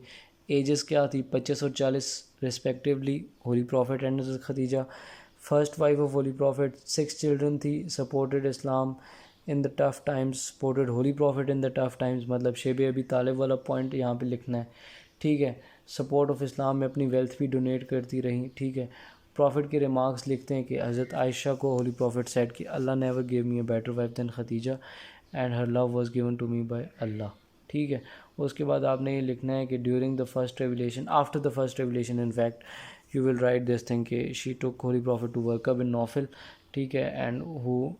Edges क्या थी, 25 और 40 respectively. Holy prophet and Khadija first wife of holy prophet. 6 children थी. Supported Islam in the tough times, supported holy prophet in the tough times, मतलब Shib Abi तालिब वाला point यहाँ पे लिखना है. ठीक है, सपोर्ट ऑफ इस्लाम में अपनी वेल्थ भी डोनेट करती रही. ठीक है, प्रॉफिट के रिमार्क्स लिखते हैं कि हज़रत आयशा को होली प्रॉफिट सेड कि Allah never give me a better wife than Khadija and her love was given to me by Allah. ठीक है, उसके बाद आपने ये लिखना है कि during the first revelation, after the first revelation in fact you will write this thing कि she took holy prophet to Waraqa bin Naufil. ठीक है, and who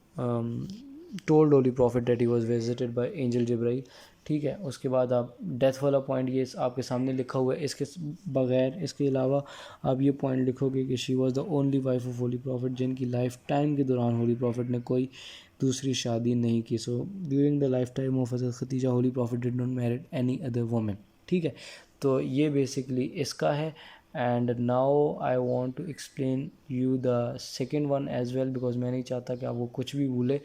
told holy prophet that he was visited by angel Jibrail. ठीक है, उसके बाद आप death वाला point ये आपके सामने लिखा हुआ है. इसके बगैर, इसके अलावा आप ये पॉइंट लिखोगे कि she was the only wife of holy profit, जिनकी लाइफ टाइम के दौरान होली प्रॉफिट ने कोई दूसरी शादी नहीं की. So during the life time of हज़रत Khadija holy prophet did not married any other women. ठीक है, तो ये बेसिकली इसका है. And now I want to explain you the second one as well, because मैं नहीं चाहता कि आप वो कुछ भी भूले.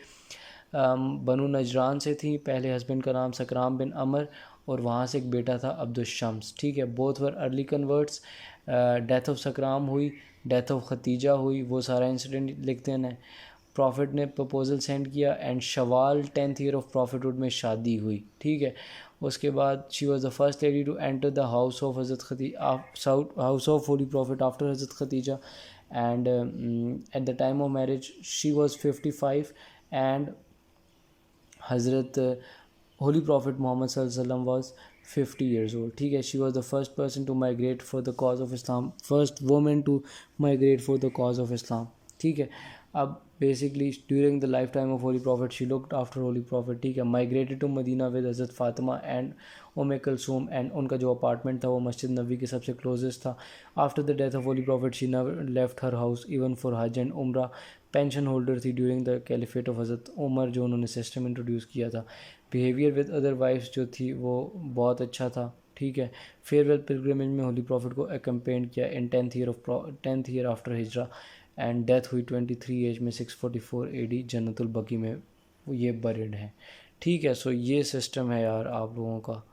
बनु नजरान से थी। पहले हस्बैंड का नाम सकराम बिन अमर और वहाँ से एक बेटा था अब्दुल-शम्स, ठीक है। Both were early converts. Death of Sakran हुई, डेथ ऑफ खतीजा हुई, वो सारा इंसिडेंट लिखते हैं। प्रॉफिट ने प्रपोज़ल सेंड किया and Shawwal 10th year of prophethood में शादी हुई, ठीक है। उसके बाद she was the first lady to enter the house of हज़रत Khadija, house of holy prophet after हज़रत Khadija, and at the time of marriage she was 55 and Hazrat holy profit Mohammad सल्लल्लाहु अलैहि वसल्लम वाज 50 years old, ठीक है। She was the first person to migrate for the cause of Islam, first women to migrate for the cause of Islam, ठीक है। अब basically during the life time of holy prophet she looked after holy prophet, ठीक है। Migrated to Medina with Hazrat Fatima and Umme Kulsum, and उनका जो apartment था वो मस्जिद नबी के सबसे क्लोजेस्ट था। After the death of holy prophet she never left her house even for हज एंड उम्रा। पेंशन होल्डर थी ड्यूरिंग द कैलिफेट ऑफ हज़रत उमर, जो उन्होंने सिस्टम इंट्रोड्यूस किया था। बिहेवियर विद अदर वाइफ्स जो थी वो बहुत अच्छा था, ठीक है। फेयरवेल पिलग्रिमेज में होली प्रॉफिट को एकम्पेंड किया in 10th year after hijra, and death हुई 23 एज में 644 AD जन्नतुल बकी में ये बरिड हैं, ठीक है। सो ये सिस्टम है यार आप लोगों का।